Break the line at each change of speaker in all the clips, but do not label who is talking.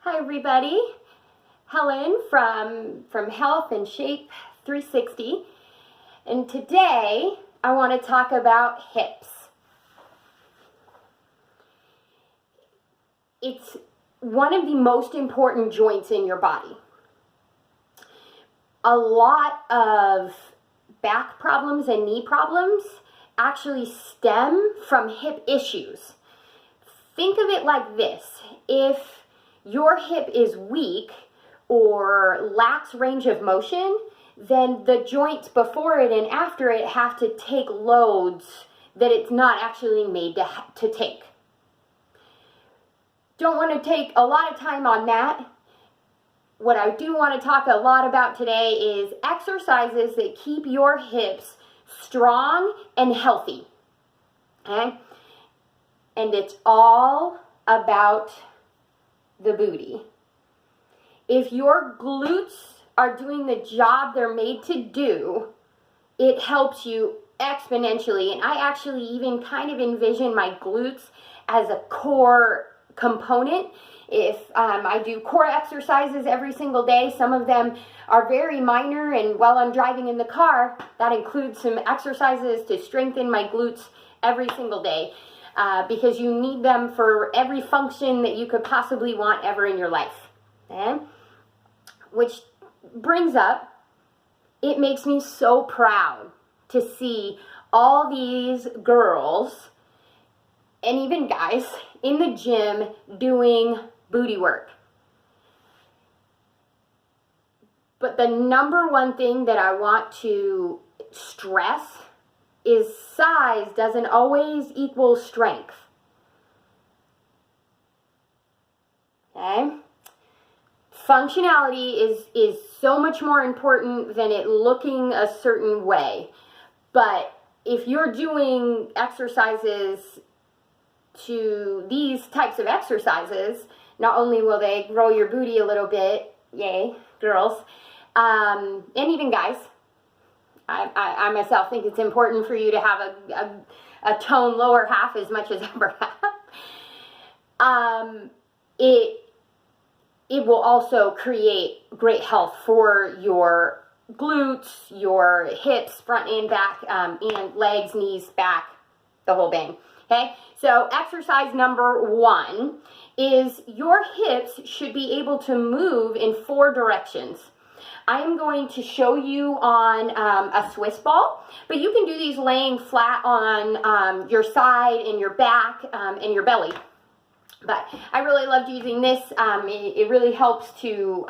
Hi everybody, Helen from Health and Shape 360, and today I want to talk about hips. It's one of the most important joints in your body. A lot of back problems and knee problems actually stem from hip issues. Think of it like this: if your hip is weak or lacks range of motion, then the joints before it and after it have to take loads that it's not actually made to take. Don't want to take a lot of time on that. What I do want to talk a lot about today is exercises that keep your hips strong and healthy. Okay? And it's all about the booty. If your glutes are doing the job they're made to do, it helps you exponentially. And I actually even kind of envision my glutes as a core component. If I do core exercises every single day, some of them are very minor, and while I'm driving in the car, that includes some exercises to strengthen my glutes every single day. Because you need them for every function that you could possibly want ever in your life. Okay? Which brings up, it makes me so proud to see all these girls and even guys in the gym doing booty work. But the number one thing that I want to stress is size doesn't always equal strength. Okay? Functionality is so much more important than it looking a certain way. But if you're doing exercises to these types of exercises, not only will they grow your booty a little bit, yay, girls, and even guys, I myself think it's important for you to have a toned lower half as much as upper half. It will also create great health for your glutes, your hips, front and back, and legs, knees, back, the whole bang. Okay, so exercise number 1 is your hips should be able to move in 4 directions. I am going to show you on a Swiss ball, but you can do these laying flat on your side and your back and your belly. But I really loved using this. It really helps to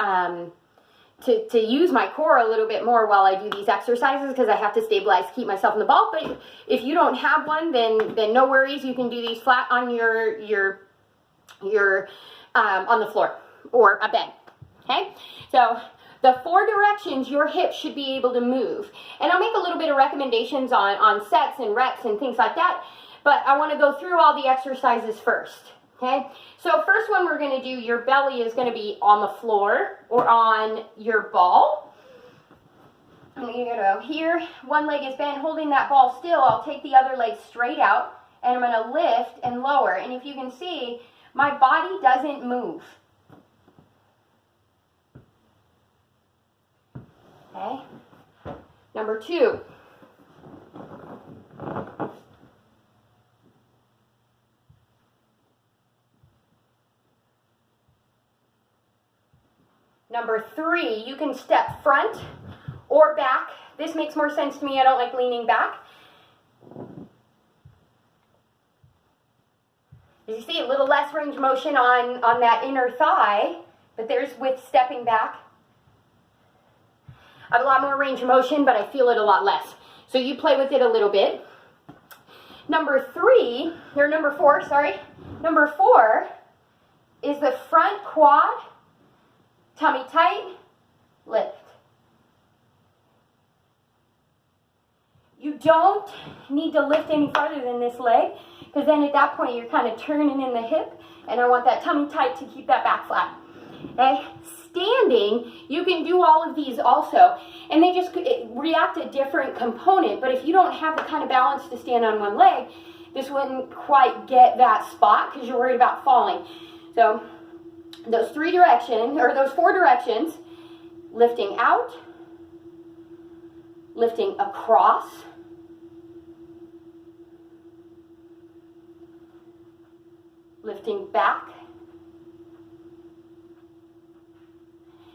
use my core a little bit more while I do these exercises, because I have to stabilize, keep myself in the ball. But if you don't have one, then no worries. You can do these flat on your on the floor or a bed. Okay, so the 4 directions your hips should be able to move. And I'll make a little bit of recommendations on sets and reps and things like that, but I want to go through all the exercises first. Okay, so first one we're going to do, your belly is going to be on the floor or on your ball. I'm going to go here, one leg is bent, holding that ball still. I'll take the other leg straight out, and I'm going to lift and lower. And if you can see, my body doesn't move. Okay, number 2. Number 3, you can step front or back. This makes more sense to me. I don't like leaning back. As you see, a little less range of motion on that inner thigh, but there's with stepping back. I have a lot more range of motion, but I feel it a lot less. So you play with it a little bit. Number 4 is the front quad, tummy tight, lift. You don't need to lift any farther than this leg, because then at that point you're kind of turning in the hip, and I want that tummy tight to keep that back flat. Okay? Standing, you can do all of these also, and they just react a different component. But if you don't have the kind of balance to stand on one leg, this wouldn't quite get that spot because you're worried about falling. So those 3 directions, or those 4 directions, lifting out, lifting across, lifting back.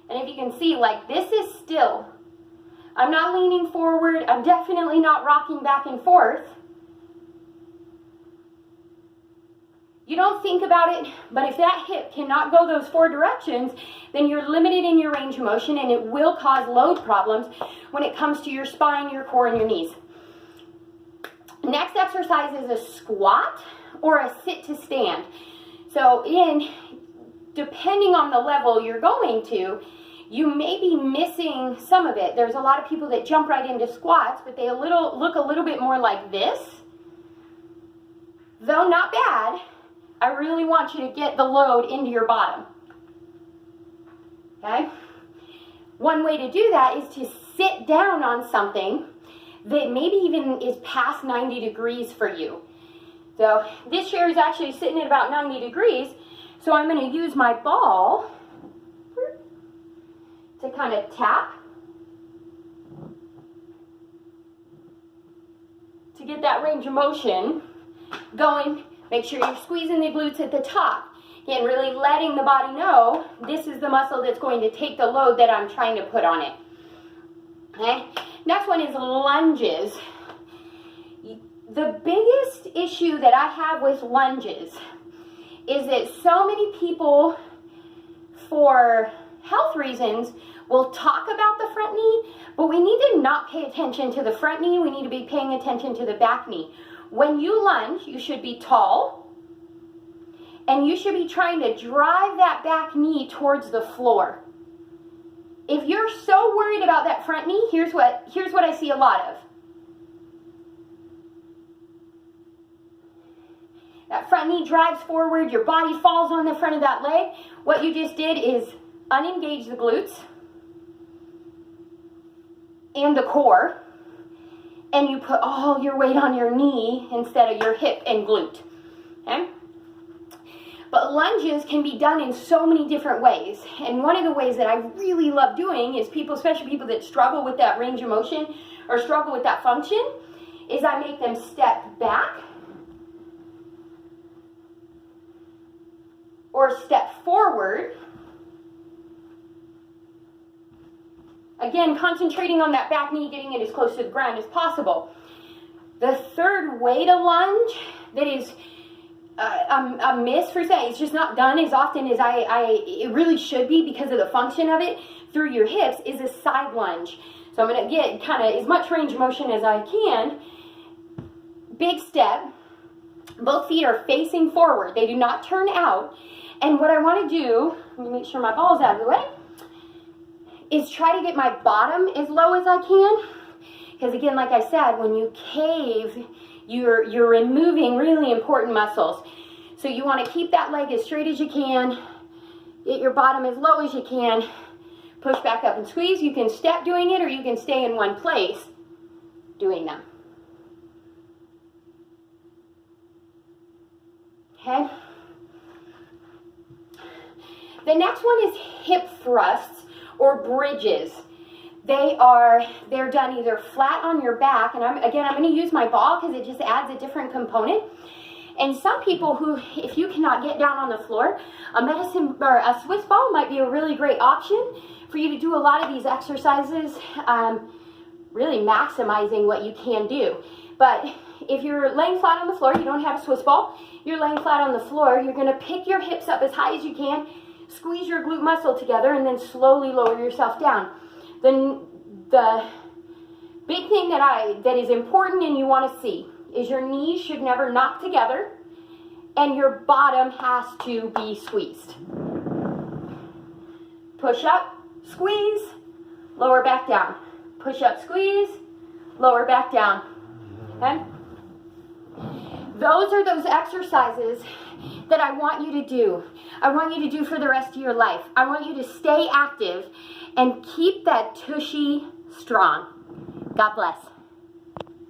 And if you can see, like, this is still, I'm not leaning forward, I'm definitely not rocking back and forth. You don't think about it, but if that hip cannot go those 4 directions, then you're limited in your range of motion, and it will cause load problems when it comes to your spine, your core, and your knees. Next exercise is a squat or a sit to stand. So depending on the level you're going to, you may be missing some of it. There's a lot of people that jump right into squats, but they look a little bit more like this. Though not bad, I really want you to get the load into your bottom. Okay? One way to do that is to sit down on something that maybe even is past 90 degrees for you. So this chair is actually sitting at about 90 degrees, so I'm going to use my ball to kind of tap to get that range of motion going. Make sure you're squeezing the glutes at the top. Again, really letting the body know this is the muscle that's going to take the load that I'm trying to put on it. Okay? Next one is lunges. The biggest issue that I have with lunges is that so many people, for health reasons, will talk about the front knee, but we need to not pay attention to the front knee. We need to be paying attention to the back knee. When you lunge, you should be tall, and you should be trying to drive that back knee towards the floor. If you're so worried about that front knee, here's what I see a lot of. That front knee drives forward, your body falls on the front of that leg. What you just did is unengage the glutes and the core, and you put all your weight on your knee instead of your hip and glute. Okay? But lunges can be done in so many different ways. And one of the ways that I really love doing is people, especially people that struggle with that range of motion or struggle with that function, is I make them step back or step forward. Again, concentrating on that back knee, getting it as close to the ground as possible. The third way to lunge that is a miss for saying, it's just not done as often as it really should be because of the function of it through your hips, is a side lunge. So I'm going to get kind of as much range of motion as I can. Big step. Both feet are facing forward. They do not turn out. And what I want to do, let me make sure my ball's out of the way, is try to get my bottom as low as I can. Because again, like I said, when you cave, you're removing really important muscles. So you want to keep that leg as straight as you can, get your bottom as low as you can, push back up and squeeze. You can step doing it, or you can stay in one place doing them. Okay? The next one is hip thrusts or bridges. They're done either flat on your back, and I'm going to use my ball because it just adds a different component. And some people who, if you cannot get down on the floor, a Swiss ball might be a really great option for you to do a lot of these exercises, really maximizing what you can do. But if you're laying flat on the floor, you don't have a Swiss ball, you're laying flat on the floor, you're going to pick your hips up as high as you can, squeeze your glute muscle together, and then slowly lower yourself down. The big thing that is important and you want to see is your knees should never knock together, and your bottom has to be squeezed. Push up, squeeze, lower back down. Push up, squeeze, lower back down. Okay? Those are those exercises that I want you to do. I want you to do for the rest of your life. I want you to stay active and keep that tushy strong. God bless.